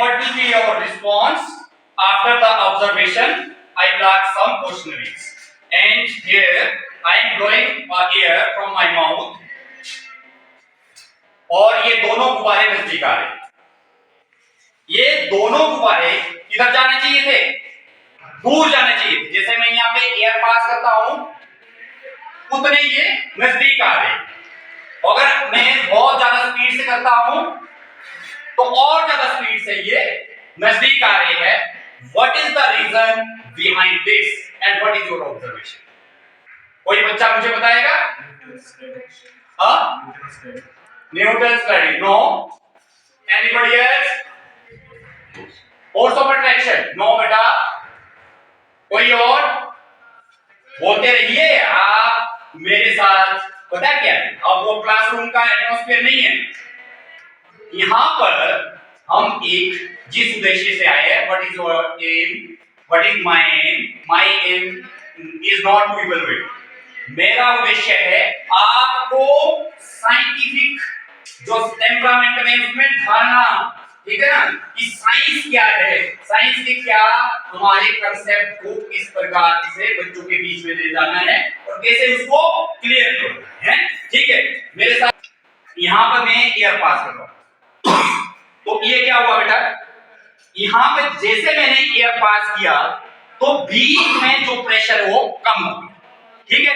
what will be your response after the observation? I will ask some questionnaires. And here I am blowing air from my mouth. और ये दोनों गुब्बारे नजदीक आ रहे हैं। ये दोनों गुब्बारे किधर जाने चाहिए थे? दूर जाने चाहिए थे। जैसे मैं यहाँ पे एयर पास करता हूं उतने ये नजदीक आ रहे हैं। अगर मैं बहुत ज्यादा स्पीड से करता हूं तो और ज्यादा स्पीड से ये नजदीक आ रहे हैं। What is the reason behind this and what is your observation? कोई बच्चा मुझे बताएगा? Newton's law? No. Anybody else? Force of attraction? No बेटा। कोई और? बोलते रहिए आप मेरे साथ। पता है क्या है? अब वो क्लासरूम का एटमॉस्फेयर नहीं है। यहां पर हम एक जिस उद्देश्य से आए हैं, what is your aim, what is my aim? My aim is not to evaluate. मेरा उद्देश्य है आपको साइंटिफिक जो टेम्परामेंट में उसमें ढालना, ठीक है ना, कि साइंस क्या है, साइंस के क्या हमारे कंसेप्ट को किस प्रकार से बच्चों के बीच में ले जाना है और कैसे उसको क्लियर करना है। ठीक है, मेरे साथ यहां पर मैं एयर पास कर रहा हूं तो ये क्या हुआ बेटा? यहां पे जैसे मैंने एयर पास किया तो बीच में जो प्रेशर है वो कम हो गया। ठीक है,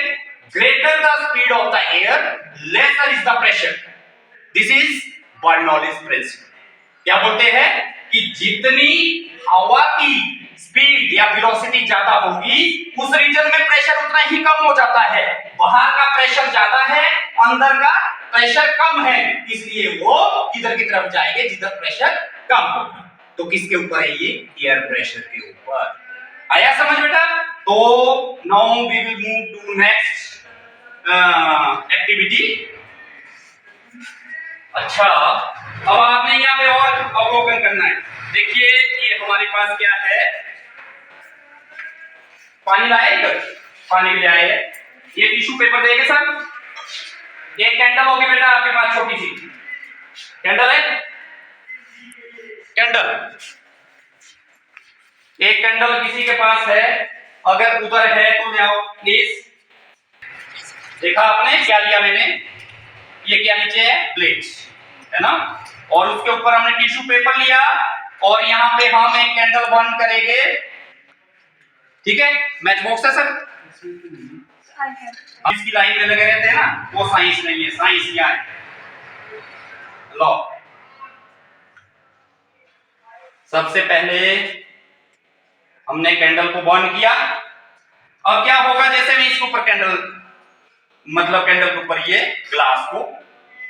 greater the speed of the air lesser is the pressure. This is Bernoulli's principle. क्या बोलते हैं कि जितनी हवा की स्पीड या वेलोसिटी ज्यादा होगी उस रीजन में प्रेशर उतना ही कम हो जाता है। बाहर का प्रेशर ज्यादा है, अंदर का प्रेशर कम है, इसलिए वो किधर की तरफ जाएंगे जिधर प्रेशर कम होगा। तो किसके ऊपर है ये? एयर प्रेशर के ऊपर। आया समझ बेटा? तो now we will move to next activity. अच्छा, अब आपने यहाँ पे और अवलोकन करना है। देखिए ये हमारे पास क्या है? पानी लाए इधर? पानी भी लाए है। ये टिश्यू पेपर देंगे सर। एक कैंडल होगी बेटा आपके पास, छोटी सी कैंडल है। कैंडल, एक कैंडल किसी के पास है? अगर उधर है तो ले आओ प्लीज। देखा आपने क्या लिया मैंने? ये क्या नीचे है? प्लेट है ना, और उसके ऊपर हमने टिश्यू पेपर लिया और यहाँ पे हम एक कैंडल बर्न करेंगे। ठीक है, मैच बॉक्स है सर? इसकी लाइन में लगे रहते हैं ना, वो साइंस नहीं है। साइंस क्या है? लो, सबसे पहले हमने कैंडल को बर्न किया। अब क्या होगा? जैसे मैं इसके ऊपर कैंडल, मतलब कैंडल के ऊपर ये ग्लास को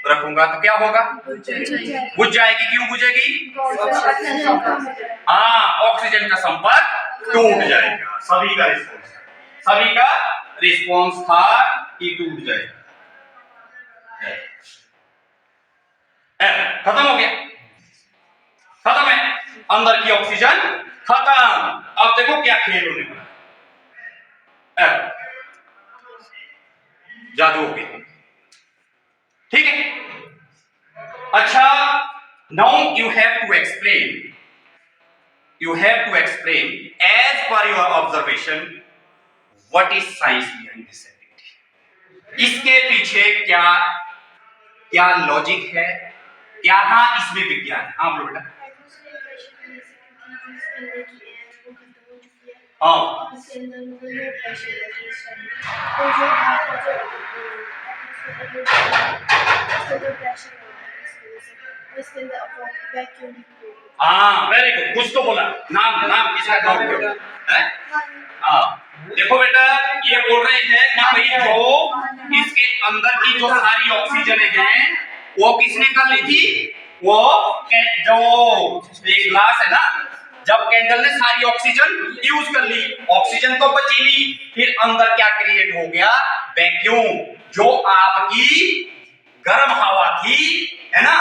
रखूंगा तो क्या होगा? बुझ जाएगी। क्यों बुझेगी? हाँ, ऑक्सीजन का संपर्क टूट जाएगा। सभी का रिस्पॉन्स था कि टूट जाएगा। खत्म हो गया, खत्म है। अंदर की ऑक्सीजन खत्म। अब देखो क्या खेल होने वाला। जादू हो गया। ठीक है, अच्छा, now you have to explain as per your observation what is science behind this activity. इसके पीछे क्या क्या लॉजिक है, क्या हाँ इसमें विज्ञान है? हाँ बोलो बेटा। हाँ, हाँ वेरी गुड, कुछ तो बोला। नाम किसका? डॉक्टर है। हाँ देखो बेटा, ये बोल रहे हैं कि भाई जो इसके अंदर की जो सारी ऑक्सीजन है वो किसने कर ली थी? वो जो एक ग्लास है ना, जब कैंडल ने सारी ऑक्सीजन यूज कर ली, ऑक्सीजन तो बची नहीं, फिर अंदर क्या क्रिएट हो गया? वैक्यूम। जो आपकी गर्म हवा थी, है ना,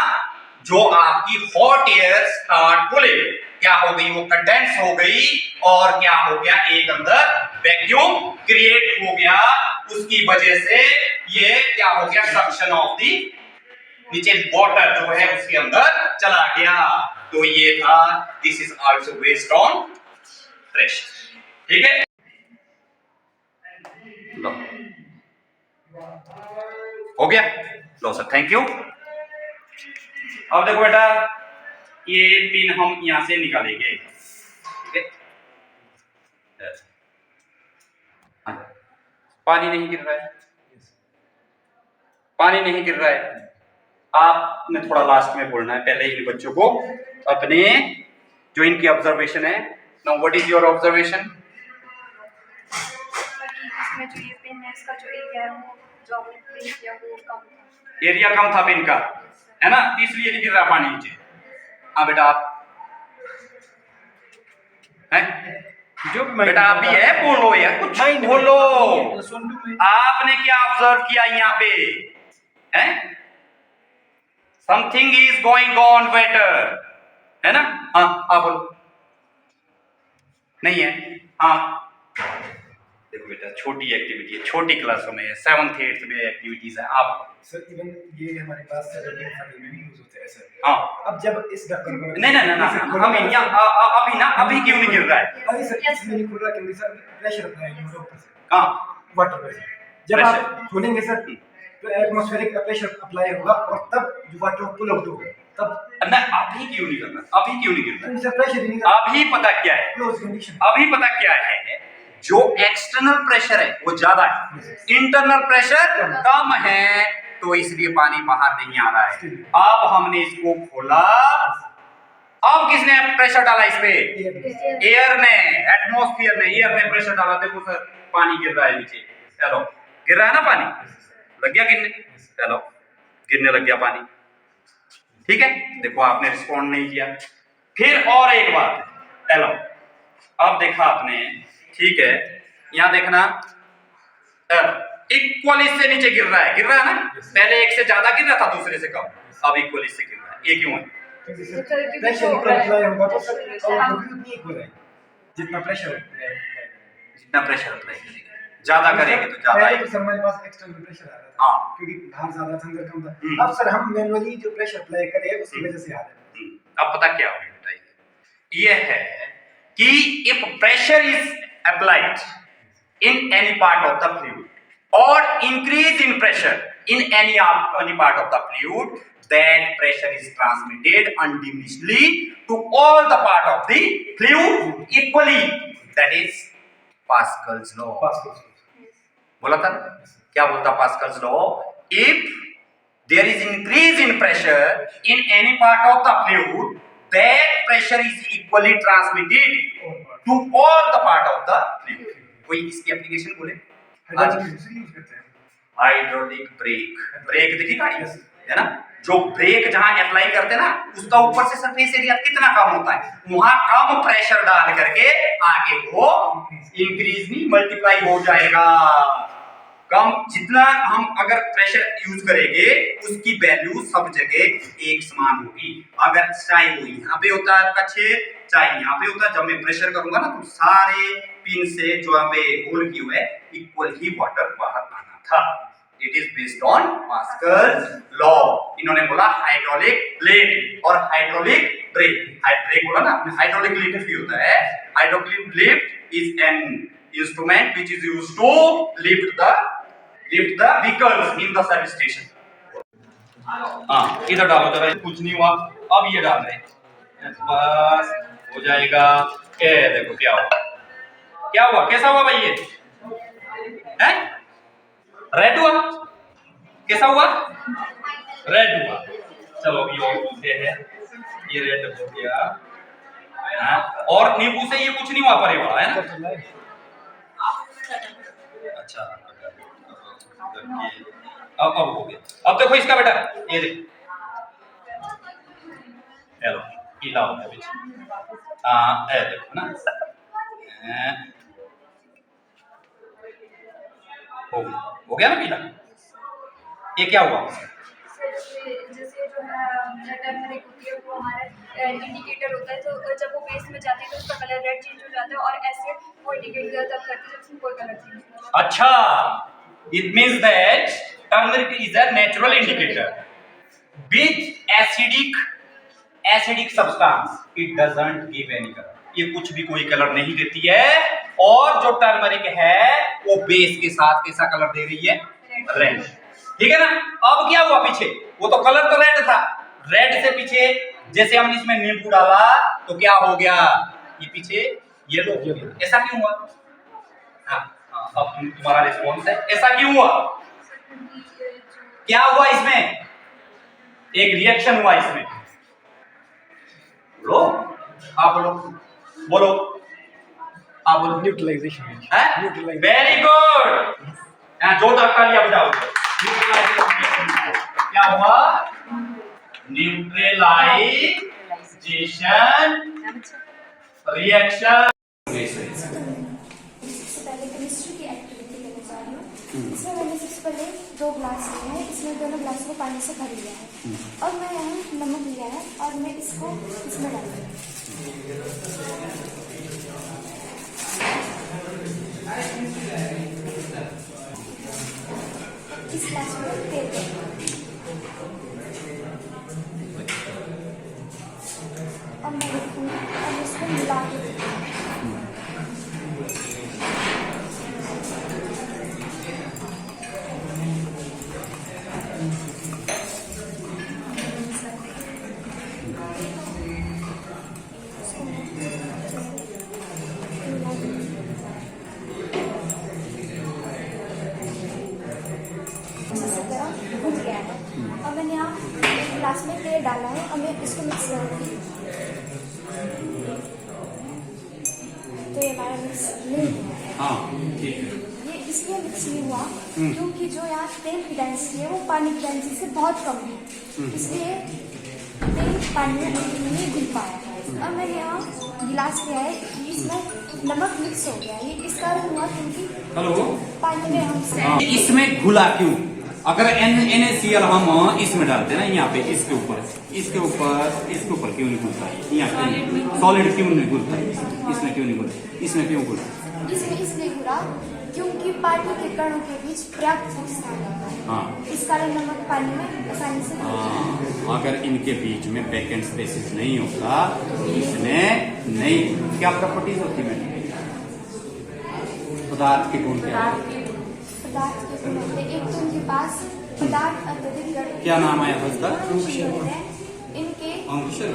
जो आपकी हॉट एयर स्टार्ट बोले, क्या हो गई? वो कंडेंस हो गई और क्या हो गया? एक अंदर वैक्यूम क्रिएट हो गया। उसकी वजह से ये क्या हो गया? सक्शन ऑफ दी, नीचे वाटर जो है उसके अंदर चला गया। तो तो ये था this is also based on pressure. ठीक है, लो हो गया। लो सर, थैंक यू। अब देखो बेटा, ये पिन हम यहां से निकालेंगे। ठीक है, पानी नहीं गिर रहा है, पानी नहीं गिर रहा है। आपने थोड़ा लास्ट में बोलना है, पहले इन बच्चों को अपने जो इनकी ऑब्जर्वेशन है। Now what is your observation? इसमें जो ये पिन है, इसका जो एरिया है वो जो आपने पिन किया वो कम था। एरिया कम था पिन का, है ना, इसलिए नहीं गिर रहा पानी नीचे। हाँ बेटा, आप हैं जो बेटा आप भी है, बोलो यार कुछ बोलो। आपने क्या ऑब्जर्व किया यहाँ पे? हैं, something is going on better, है ना? हाँ हाँ बोलो। नहीं है? हाँ देखो बेटा, छोटी एक्टिविटी है, छोटी क्लासों में 7th 8th में एक्टिविटीज है। आप सर इवन ये हमारे पास सर में भी यूज होते हैं सर। हाँ, अब जब इस ढक्कन को नहीं नहीं नहीं, हम यहाँ अभी ना, अभी क्यों नहीं गिर रहा है? अभी सर इसमें नहीं खुल रहा क्योंकि सर प्रेशर अप्लाई नहीं हो रहा ऊपर से। हाँ, वाटर प्रेशर जब आप खोलेंगे सर तो एटमॉस्फेरिक प्रेशर अप्लाई होगा और तब जो वाटर पुल आउट होगा तब। ना अभी क्यों नहीं करना, अभी क्यों नहीं गिर सर प्रेशर ही नहीं रहा? अभी पता क्या है, क्लोज कंडीशन। अभी पता क्या है, जो एक्सटर्नल प्रेशर है वो ज्यादा है, इंटरनल प्रेशर कम है, तो इसलिए पानी बाहर नहीं आ रहा है। अब हमने इसको खोला, अब किसने प्रेशर डाला इस पे? एयर ने, एटमॉस्फेयर ने, एयर ने प्रेशर डाला। देखो सर, पानी गिर रहा है नीचे। चलो, गिर रहा है ना पानी? लग गया गिरने? चलो, गिरने लग गया पानी। ठीक है, देखो आपने रिस्पॉन्ड नहीं किया। फिर और एक बात, चलो अब देखा आपने, ठीक है, यहां देखना, इक्वल इससे नीचे गिर रहा है ना? पहले एक से ज्यादा गिर रहा था, दूसरे से कम, अब इक्वल इससे गिर रहा है। ये क्यों है? प्रेशर अप्लाई होगा तो सर आउटपुट उतनी हो रहा है जितना प्रेशर जितना प्रेशर अप्लाई करेंगे, ज्यादा करेंगे तो ज्यादा पहले तो हमारे पास एक्सटर्नल प्रेशर आ रहा था। हाँ, क्योंकि बाहर ज्यादा था अंदर कम था। अब सर हम मैनुअली जो प्रेशर अप्लाई करें उसकी वजह से आ रहा है। अब पता क्या होगा बताइए, ये है कि if pressure is applied in any part of the fluid or increase in pressure in any part of the fluid, that pressure is transmitted undiminished to all the part of the fluid equally. That is Pascal's law. बोला था क्या बोलता Pascal's law? If there is increase in pressure in any part of the fluid, that pressure is equally transmitted to all the part of the fluid. कोई इसकी application बोले? Hydraulic brake, break देखी गाड़ी है ना, जो ब्रेक जहां apply करते हैं ना, उसका ऊपर से सरफेस एरिया कितना कम होता है, वहां कम प्रेशर डाल करके आगे वो इंक्रीज नहीं मल्टीप्लाई हो जाएगा। कम जितना हम अगर प्रेशर यूज करेंगे उसकी वैल्यू सब जगह एक समान होगी। अगर चाहे वो यहाँ पे होता है आपका छेद, चाहे यहाँ पे होता है, जब मैं प्रेशर करूंगा ना तो सारे पिन से जो यहाँ पे होल की हुए इक्वल ही वाटर बाहर आना था। It is based on Pascal's law. इन्होंने बोला हाइड्रोलिक प्लेट और हाइड्रोलिक ब्रेक। ब्रेक बोला ना, हाइड्रोलिक लिफ्ट भी होता है। Hydraulic lift is an instrument which is used to lift the vehicles in the service station. हाँ, इधर डालो जरा, कुछ नहीं हुआ, अब ये डाल रहे हैं, बस हो जाएगा। ये देखो क्या हुआ, क्या हुआ, कैसा हुआ भाई? ये है रेड हुआ, कैसा हुआ? रेड हुआ। चलो ये है, ये रेड हो गया। हाँ, और नींबू से ये कुछ नहीं हुआ परे वाला, है ना? अच्छा, अब हो गया। अब देखो इसका बेटा, ये देखो, हेलो पीला होता है बीच, ये देखो ना, हो गया ना पीला। ये क्या हुआ? जैसे जो है टर्मरिक होती है वो हमारा इंडिकेटर होता है, तो जब वो बेस में जाती है तो उसका कलर रेड चेंज हो जाता है, और ऐसे वो इंडिकेट तब करती है जब उसमें कोई कलर चेंज नहीं होता। अच्छा, it means that turmeric is a natural indicator with acidic acidic substance, it doesn't give any colour, ये कुछ भी कोई कलर नहीं देती है। और जो टर्मरिक है वो बेस के साथ कैसा कलर दे रही है, रेड, ठीक है ना। अब क्या हुआ पीछे, वो तो कलर तो रेड था, रेड से पीछे जैसे हमने इसमें नींबू डाला तो क्या हो गया, ये पीछे येलो हो गया। ऐसा क्यों हुआ? हाँ, अब तुम्हारा रिस्पॉन्स है, ऐसा क्यों हुआ, क्या हुआ इसमें, एक रिएक्शन हुआ इसमें, बोलो आप, बोलो बोलो आप, बोलो न्यूट्रलाइजेशन है, वेरी गुड, जो धक्का लिया बजाओ, क्या हुआ, न्यूट्रलाइजेशन रिएक्शन। सबसे पहले केमिस्ट्री की एक्टिविटी करने जा रही हूँ। इसमें मैंने सबसे पहले 2 ग्लास लिए हैं, इसमें दोनों ग्लास को पानी से भर लिया है और मैं यहाँ नमक लिया है और मैं इसको इसमें डाल दूँगी। इस ग्लास में तेल और मैं रखूँगी और इसको मिला के भून गया है और मैंने यहाँ एक गिलास में तेल डाला है और मैं इसको मिक्स करूँगी। तो ये हमारा मिक्स नहीं हुआ। हाँ ठीक है, ये इसलिए मिक्स नहीं हुआ क्योंकि जो यहाँ तेल की डेंसिटी है वो पानी की डेंसिटी से बहुत कम है, इसलिए तेल पानी में नहीं घुल पाया है। और मैंने यहाँ गिलास लिया है, इसमें नमक मिक्स हो गया है, ये इस कारण हुआ क्योंकि हेलो, पानी में हम इसमें घुला क्यों, अगर NaCl हम इसमें डालते हैं ना, यहाँ पे इसके ऊपर क्यों नहीं घुलता है, यहाँ पे सॉलिड क्यों नहीं घुलता है, इसमें क्यों नहीं घुलता, इसमें क्यों घुलता, इसमें इसलिए घुला क्योंकि पानी के कणों के बीच पर्याप्त विस्तार होता है। हाँ इस कारण नमक पानी में आसानी से घुल जाता है। हाँ, अगर इनके बीच में वैकेंट स्पेसिस नहीं होता इसमें नहीं, क्या प्रॉपर्टीज होती है पदार्थ के गुण, क्या पदार्थ के गुण होते हैं, एक तो उनके पास पदार्थ अत्यधिक गढ़, क्या नाम है उसका, इनके अंकुशर,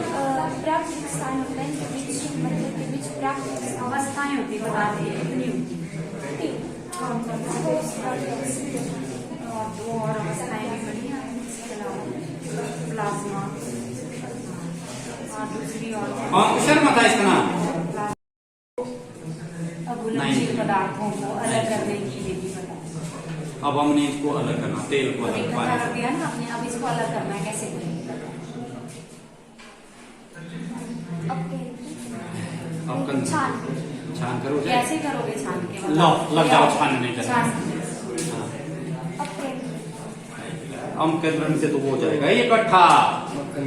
पर्याप्त विस्तार होता है, इनके बीच मतलब के बीच पर्याप्त अवस्थाएं होती है, पदार्थ की कितनी होती है, ठोस और गैस। और अवस्थाएं भी बढ़िया है, इसके अलावा प्लाज्मा और दूसरी और अंकुशर मत है इसका नाम, अघुलनशील पदार्थों को अलग करने की विधि बताएं। अब हमने इसको अलग करना, तेल को अलग, इकट्ठा पानी कर दिया ना आपने, अब इसको अलग करना है, कैसे करेंगे? अब कर छान करो, कैसे करोगे छान के? लो लग जाओ, छान नहीं करना, छान हम केंद्र से तो वो हो जाएगा ये इकट्ठा,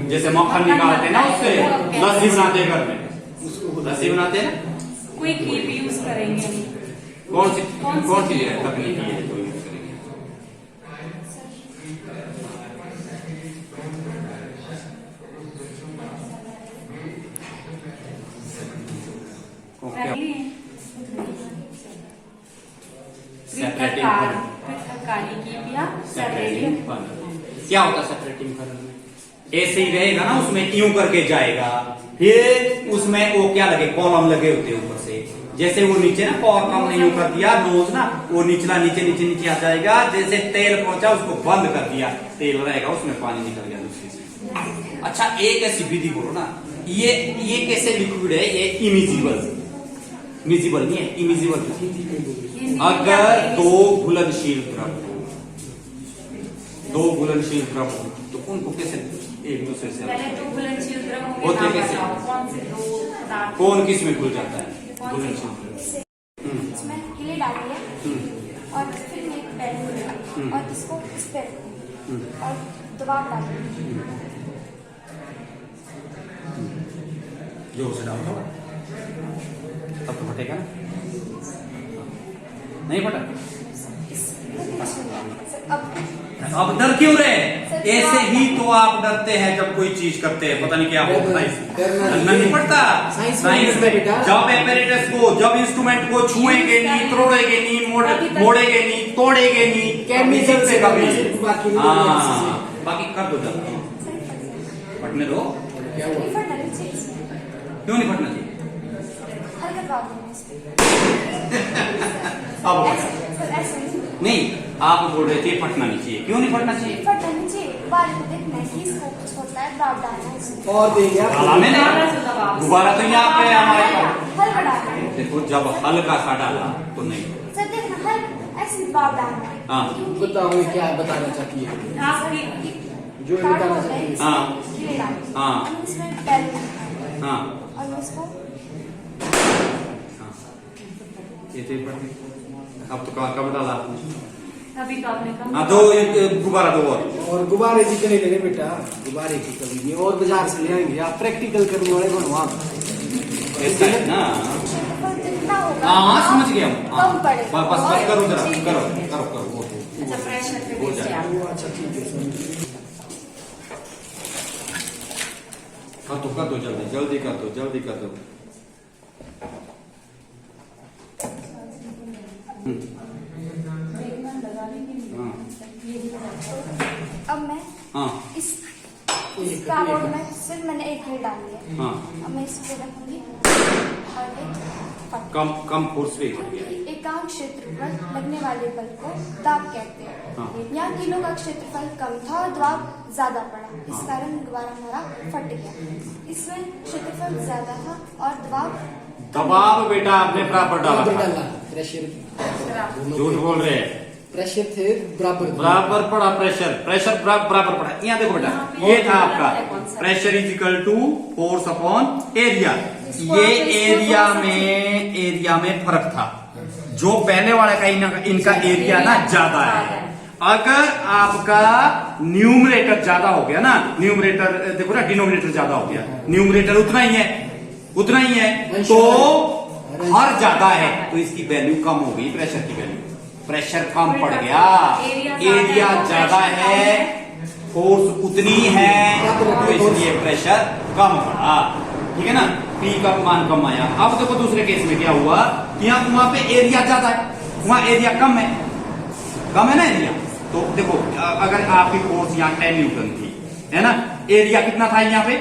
जैसे मक्खन निकालते हैं ना उससे, लस्सी बनाते हैं घर में, लस्सी बनाते हैं ना, क्विक हीट यूज करेंगे। कौन सी तकनीक है जो यूज करेंगे, पृथक्कारी की या सेपरेटिंग फर्नल। क्या होता है सेपरेटिंग फर्नल में, ऐसे ही रहेगा ना, उसमें यूं करके जाएगा, फिर उसमें वो क्या लगे, कॉलम लगे होते हैं ऊपर से, जैसे वो नीचे ना कॉलम ने यूं कर दिया नोज ना, वो निचला नीचे नीचे नीचे आ जाएगा, जैसे तेल पहुंचा उसको बंद कर दिया, तेल रहेगा उसमें, पानी निकल गया दूसरी से। अच्छा एक ऐसी विधि बोलो ना, ये कैसे लिक्विड है, ये इमिजिबल, मिजिबल नहीं है, इमिजिबल। अगर दो घुलनशील द्रव हो तो उनको कैसे एक दूसरे से पहले तो घुलनशील द्रव होते कैसे? कौन से दो पदार्थ? कौन किस में घुल जाता है, घुलनशील द्रव, इसमें कीले डाली है और फिर मैं एक पैर लूंगा और इसको इस पे रखूंगी और दबाव डालूंगी। जोर से डालो तब तो फटेगा ना, नहीं फटा, अब अब डर क्यों रहे? ऐसे ही तो आप डरते हैं जब कोई चीज करते हैं, पता नहीं क्या होता है। डरना नहीं पड़ता। साइंस में जब एपरेटस को, जब इंस्ट्रूमेंट को छुएंगे नहीं, तोड़ेंगे नहीं, मोड़ेंगे नहीं, तोड़ेंगे नहीं, केमिकल से कभी। हाँ, बाकी कर दो जब फटने दो। फटना नहीं चाहिए इसमें। क्यों नहीं फटना चाहिए? हल्का प्रॉब्लम है इस पे। अब सर ऐसे नहीं, आप बोल रहे थे फटना नहीं चाहिए, क्यों नहीं फटना चाहिए? फटना नहीं चाहिए। बाद में देखना है कि इसको कुछ होता है, ड्रॉप डालना है इसमें। और दे गया डाला मैंने गुब्बारा तो यहाँ पे हमारे पास। हल्का डालना है। देखो जब हल्का सा डाला तो नहीं। सर देखना हल्का ऐसे ड्रॉप डालना है। हाँ। क्योंकि बताओ क्या बताना चाहती है? आपकी जो कार्ड बताना होता है, इसमें हाँ। कीड़े डालते हैं। हाँ। हम इसमें बैलून हाँ, और मैं इसको हाँ, ये तो ही फट गई। अब तो कब डाला आपने? अभी तो आपने कहा हाँ, दो गुब्बारा दो और गुब्बारे जितने लेने बेटा, गुब्बारे की कभी नहीं, और बाजार से ले आएंगे। आप प्रैक्टिकल करने वाले बनो आप। ऐसा है ना। क्षेत्रफल जितना होगा हाँ, समझ गया हूँ। हाँ, कम पड़ेगा। बस करो जरा, ठीक करो है। करो करो वो अच्छा प्रेशर पे हो देखिए जाए। आप। अच्छा ठीक है। कर दो जल्दी जल्दी कर दो, जल्दी कर दो। हाँ, अब मैं हाँ, इस कार्डबोर्ड में सिर्फ मैंने एक ही डाली है। हाँ। अब मैं इस पे रखूंगी और एक फट। कम फोर्स पे। एकांक क्षेत्रफल लगने वाले बल को दाब कहते हाँ। हैं। यहाँ किलो का क्षेत्रफल कम था और दबाव ज्यादा पड़ा, इस हाँ। कारण गुब्बारा हमारा फट गया। इसमें क्षेत्रफल ज्यादा था और दबाव बेटा आपने बराबर डाला बराबर था। डाला प्रेशर। झूठ बोल रहे हैं। प्रेशर थे बराबर। बराबर पड़ा प्रेशर बराबर पड़ा। यहाँ देखो बेटा, ये था आपका pressure is equal to force upon area. ये एरिया में फर्क था। जो पहले वाला का इनका एरिया ना ज्यादा है। अगर आपका न्यूमरेटर ज्यादा हो गया ना, न्यूमरेटर देखो ना, डिनोमिनेटर ज्यादा हो गया, न्यूमरेटर उतना ही है तो हर ज्यादा है तो इसकी वैल्यू कम हो गई, प्रेशर की वैल्यू। प्रेशर कम पड़ गया, एरिया ज्यादा है, फोर्स उतनी है तो इसलिए प्रेशर कम पड़ा। ठीक है ना, पी का मान कम आया। अब देखो दूसरे केस में क्या हुआ कि वहां पे एरिया ज्यादा है, वहां एरिया कम है ना एरिया। तो देखो अगर आपकी फोर्स यहाँ 10 न्यूटन थी, है ना, एरिया कितना था यहाँ पे?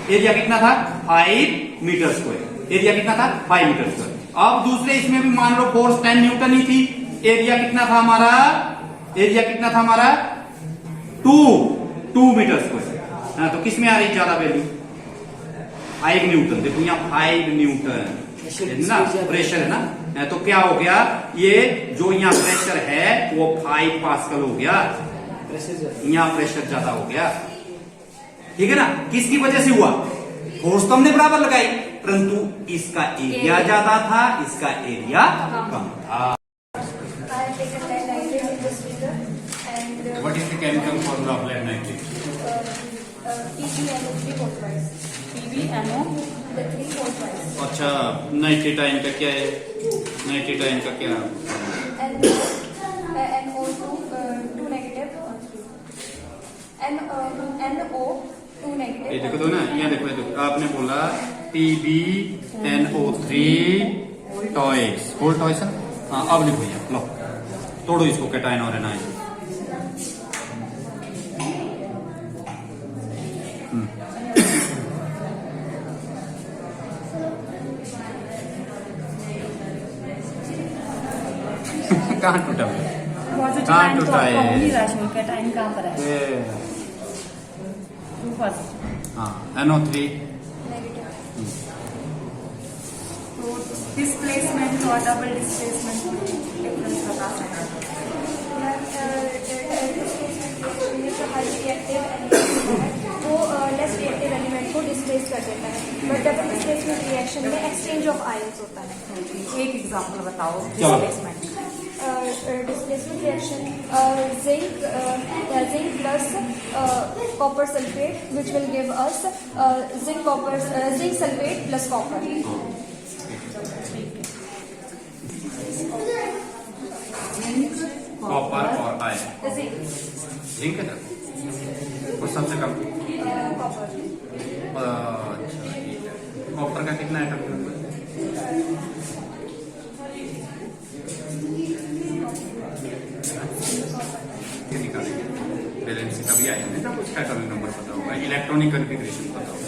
एरिया कितना था? 5 मीटर स्क्वायर। एरिया कितना था? 5 मीटर स्क्वायर। अब दूसरे इसमें भी मान लो फोर्स 10 न्यूटन ही थी, एरिया कितना था हमारा? एरिया कितना था हमारा? 2 मीटर स्क्वायर। हाँ, तो किस में आ रही ज्यादा वैल्यू? 5 न्यूटन। देखो यहाँ 5 न्यूटन ना प्रेशर है ना, तो क्या हो गया, ये जो यहाँ प्रेशर है वो 5 पास्कल हो गया, यहाँ प्रेशर ज्यादा हो गया। ठीक है ना, किसकी वजह से हुआ? फोर्स तो हमने बराबर लगाई, परंतु इसका एरिया ज्यादा था, इसका एरिया कम था। What is the chemical formula of lead nitrate? PbNO अच्छा, नाइट्रेटाइन का क्या है? नाइट्रेटाइन का क्या? ये देखो तो ना, यहाँ देखो आपने बोला PbNO3 टॉयस, होल टॉयस। हाँ, अब लिखो भैया, लो तोड़ो इसको, कैटाइन और एनाइन। कहाँ टूटा हुआ? कहाँ टूटा है? टाइम कहाँ पर है? ये, 2%। हाँ, NO3। तो डिस्प्लेसमेंट और डबल डिस्प्लेसमेंट डिफरेंस बता सकते हैं? वो लेस रिएक्टिव एलिमेंट को डिस्प्लेस कर देता है, बट डबल डिस्प्लेसमेंट रिएक्शन में एक्सचेंज ऑफ आयंस होता है। एक एग्जांपल बताओ displacement. Displacement reaction zinc plus copper sulfate, which will give us zinc sulfate plus copper. Copper और आयरन। जिंक है सर, और सबसे कम कॉपर। अच्छा ठीक है। कॉपर का कितना एटम है? ये निकालेंगे। बैलेंस का भी आएगा ना, उसका एटॉमिक नंबर पता होगा, इलेक्ट्रॉनिक कॉन्फ़िगरेशन पता होगा।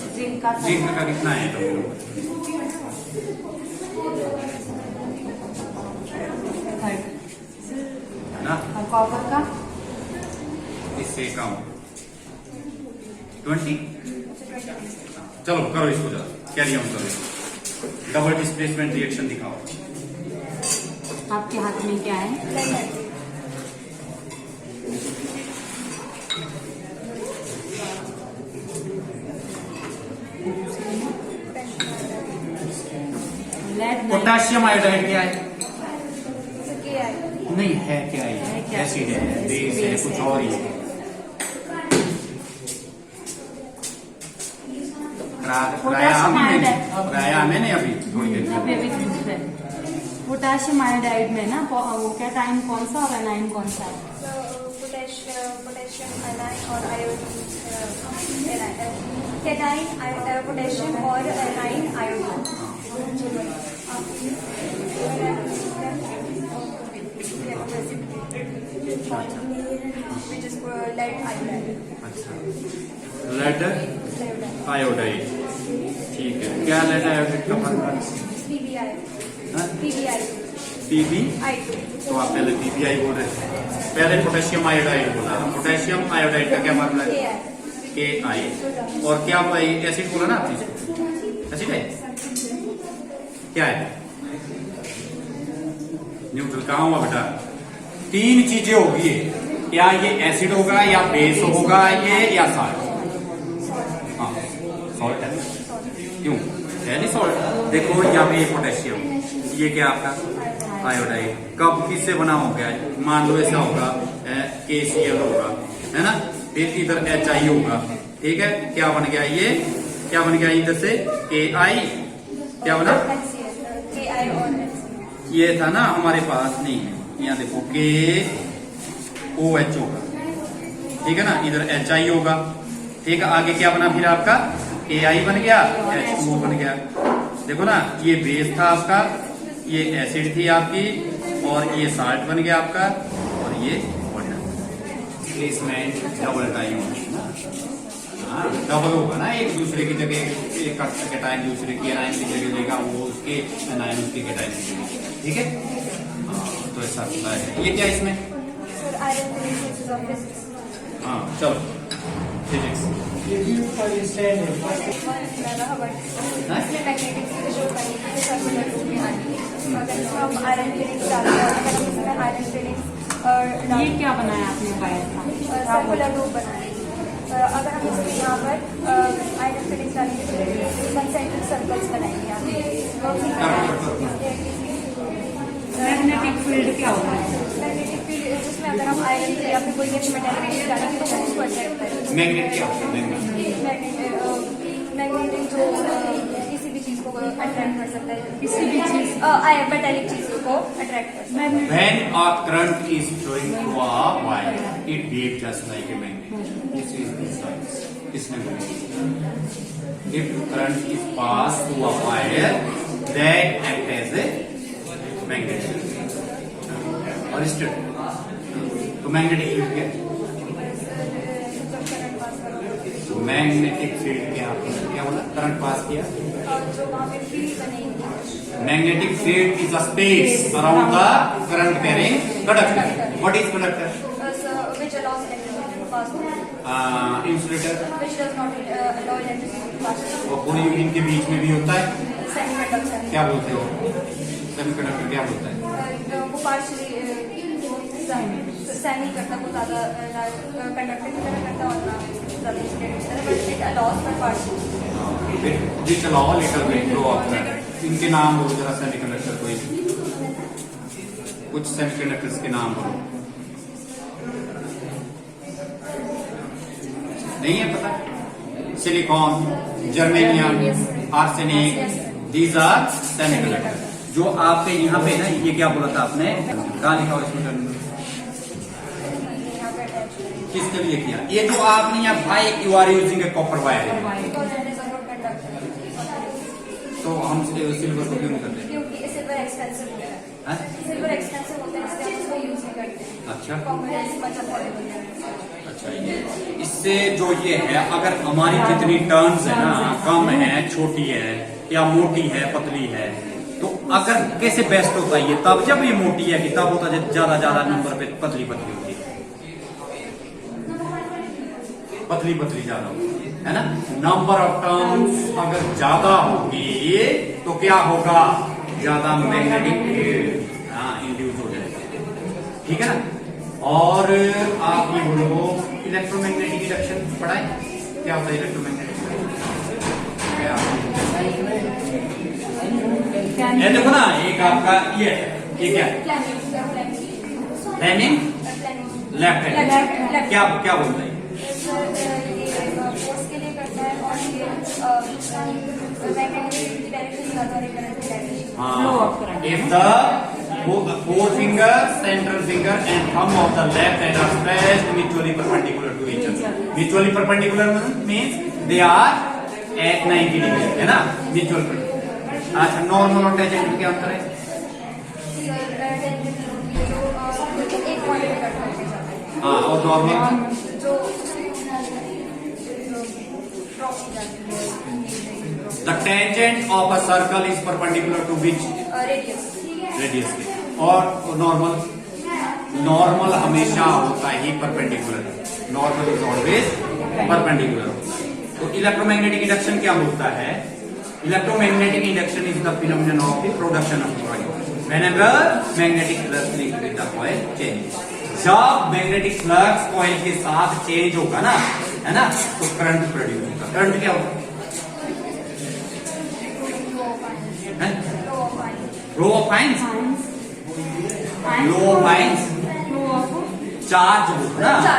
जिंक का कितना है एटॉमिक नंबर? है ना? कॉपर का इससे कम 20। चलो करो इसको जरा, कैरी ऑन करो। डबल डिस्प्लेसमेंट रिएक्शन दिखाओ। आपके हाथ में क्या है? लेड पोटेशियम आयोडाइड क्या है? के आई। नहीं है क्या है? एसिड है, बेस है, कुछ और ही है। कराया हमें अभी थोड़ी देर अभी अभी दूसरे पोटेशियम आयोडाइड में ना वो कैटाइन कौन सा और एनाइन कौन सा है? पोटेशियम आयन और आयोडीन, कैटाइन पोटेशियम और A9 iodine. Which is lead iodide. अच्छा, लेड आयोडाइड, ठीक है। क्या लेड आयोडाइड का फॉर्मूला? PBI. हाँ? PBI. पीबी। I2. तो आप पहले पीबीआई बोल रहे थे, पहले पोटेशियम आयोडाइड बोला। पोटेशियम आयोडाइड का क्या फॉर्मूला है? के आई। और क्या एसिड बोला ना आपने? एसिड है क्या है? न्यूट्रल कहाँ हुआ बेटा? तीन चीजें होगी, या ये एसिड होगा, या बेस होगा, ये या सॉल्ट। हाँ सॉल्ट है। क्यों है? नहीं सॉल्ट। देखो यहाँ पे पोटेशियम, ये क्या आपका आयोडाइड, कब किससे बना हो गया? मान लो ऐसा होगा KCl होगा, है ना? फिर इधर HI होगा, ठीक है। क्या बन गया ये? क्या बन गया इधर से? KI। क्या बना? KI और ये था ना हमारे पास, नहीं है। यहाँ देखो KOH होगा, ठीक है ना। इधर HI होगा, ठीक है। आगे क्या बना फिर आपका? KI बन गया, H2O बन गया। देखो ना, ये बेस था आपका, ये एसिड थी आपकी, और ये साल्ट बन गया आपका, और ये वाटर। प्लेसमेंट डबल टाइम होगा, हाँ डबल होगा ना, एक दूसरे की जगह एक कैटायन दूसरे की एनायन की जगह लेगा, वो उसके एनायन उसके कैटायन की जगह, ठीक है। तो ऐसा होता है। ये क्या इसमें? Sir, iron physics of physics. हाँ चलो फिजिक्स। इसमें मैग्नेटिक फील्ड शो करेंगे सर्कुलर रूप में आएंगे। अगर हम आयरन फीलिंग्स डालते हैं, अगर हम इसमें आयरन फीलिंग्स ये क्या बनाया आपने वायर का? सर्कुलर रूप बनाएंगे। अगर हम इसमें यहाँ पर आयरन फीलिंग्स डालेंगे तो कंसेंट्रिक सर्कल्स बनाएंगे यहाँ पे। मैग्नेटिक फील्ड क्या होता है? मैग्नेटिक फील्ड जिसमें अगर हम आयरन या फिर कोई ऐसी मेटालिक चीज डालेंगे तो वो उसको अट्रैक्ट करेंगे। मैग्नेट क्या होता है? मैग्नेटिक जो किसी भी चीज को अट्रैक्ट कर सकता है, किसी भी चीज मेटालिक चीज को अट्रैक्ट कर सकता है। When a current is flowing through a wire, it behaves just like a magnet. This is the science. इसने बोला, if current is passed through a wire, that act as a magnet. और state तो magnetic field क्या? Magnetic field क्या बोला? Current pass किया। और जो वहाँ पे फील्ड बनेगी, Magnetic field is a space around the current carrying conductor. What is conductor? which allows electricity to pass through, Insulator. which does not allow electricity to pass through. और पूरी इनके बीच में भी होता है, Semiconductor. क्या बोलते हो? सेमीकंडक्टर क्या बोलता है? वो पार्शली सेमी करता, वो ज्यादा कंडक्टर की तरह करता और ना ज्यादा इंसुलेटर की तरह, but it allows for partially. Which allow little bit flow of current. इनके नाम बोलो जरा सेमीकंडक्टर कोई, कुछ सेमीकंडक्टर्स के नाम बोलो। नहीं है पता? Silicon, germanium, arsenic, these are semiconductor. जो आपके यहाँ पे ना, ये क्या बोला था आपने? कहाँ लिखा हुआ इसमें? किसके लिए किया? ये जो आपने यहाँ भाई you are using a copper wire है, Because it is a good conductor. तो हम सिल्वर को क्यों नहीं करते? क्योंकि सिल्वर एक्सपेंसिव होता है, हैं? सिल्वर एक्सपेंसिव होता है इसलिए हम इसको यूज नहीं करते। अच्छा कॉपर इज मच अफोर्डेबल है। अच्छा, ये इससे जो ये है, अगर हमारी जितनी टर्न्स है ना कम है, छोटी है या मोटी है, पतली है, तो अगर कैसे बेस्ट होता है ये? तब जब ये मोटी है कि तब होता है ज्यादा ज्यादा नंबर पे पतली पतली होती है, पतली पतली ज्यादा होती है ना। नंबर ऑफ टर्म्स अगर ज्यादा होगी तो क्या होगा? ज्यादा मैग्नेटिक इंड्यूस हो जाएगा, ठीक है ना। और आप ये बोलो इलेक्ट्रोमैग्नेटिक इंडक्शन पढ़ा है? क्या होता है इलेक्ट्रोमैग्नेटिक? ये देखो ना, एक आपका ये क्या है? फ्लेमिंग लेफ्ट हैंड, क्या क्या बोलता है? फोर्स के लिए करता है और ये मैग्नेटिक की डायरेक्शन निकालता है, करंट की डायरेक्शन। हाँ, if the forefinger, central finger and thumb of the left hand are stretched mutually perpendicular to each other. Mutually perpendicular means they are at 90 degree, है ना? Mutual perpendicular. अच्छा, normal और tangent में क्या अंतर है? जो एक पॉइंट पे कट करके जाता है। हाँ, और नॉर्मल जो ड्रॉप की जाती है। the tangent of a circle is perpendicular to which radius radius के, और नॉर्मल हमेशा होता ही perpendicular, normal is always perpendicular होता है। तो इलेक्ट्रोमैग्नेटिक इंडक्शन क्या होता है? Electromagnetic induction is the phenomenon of the production of coil whenever magnetic flux linked with the coil change. जब मैग्नेटिक फ्लक्स कॉइल के साथ चेंज होगा ना, है ना, तो करंट प्रोड्यूस होगा। करंट क्या होगा? Flow of ions, flow of ions, charge होगा ना,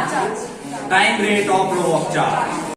time rate of flow of charge.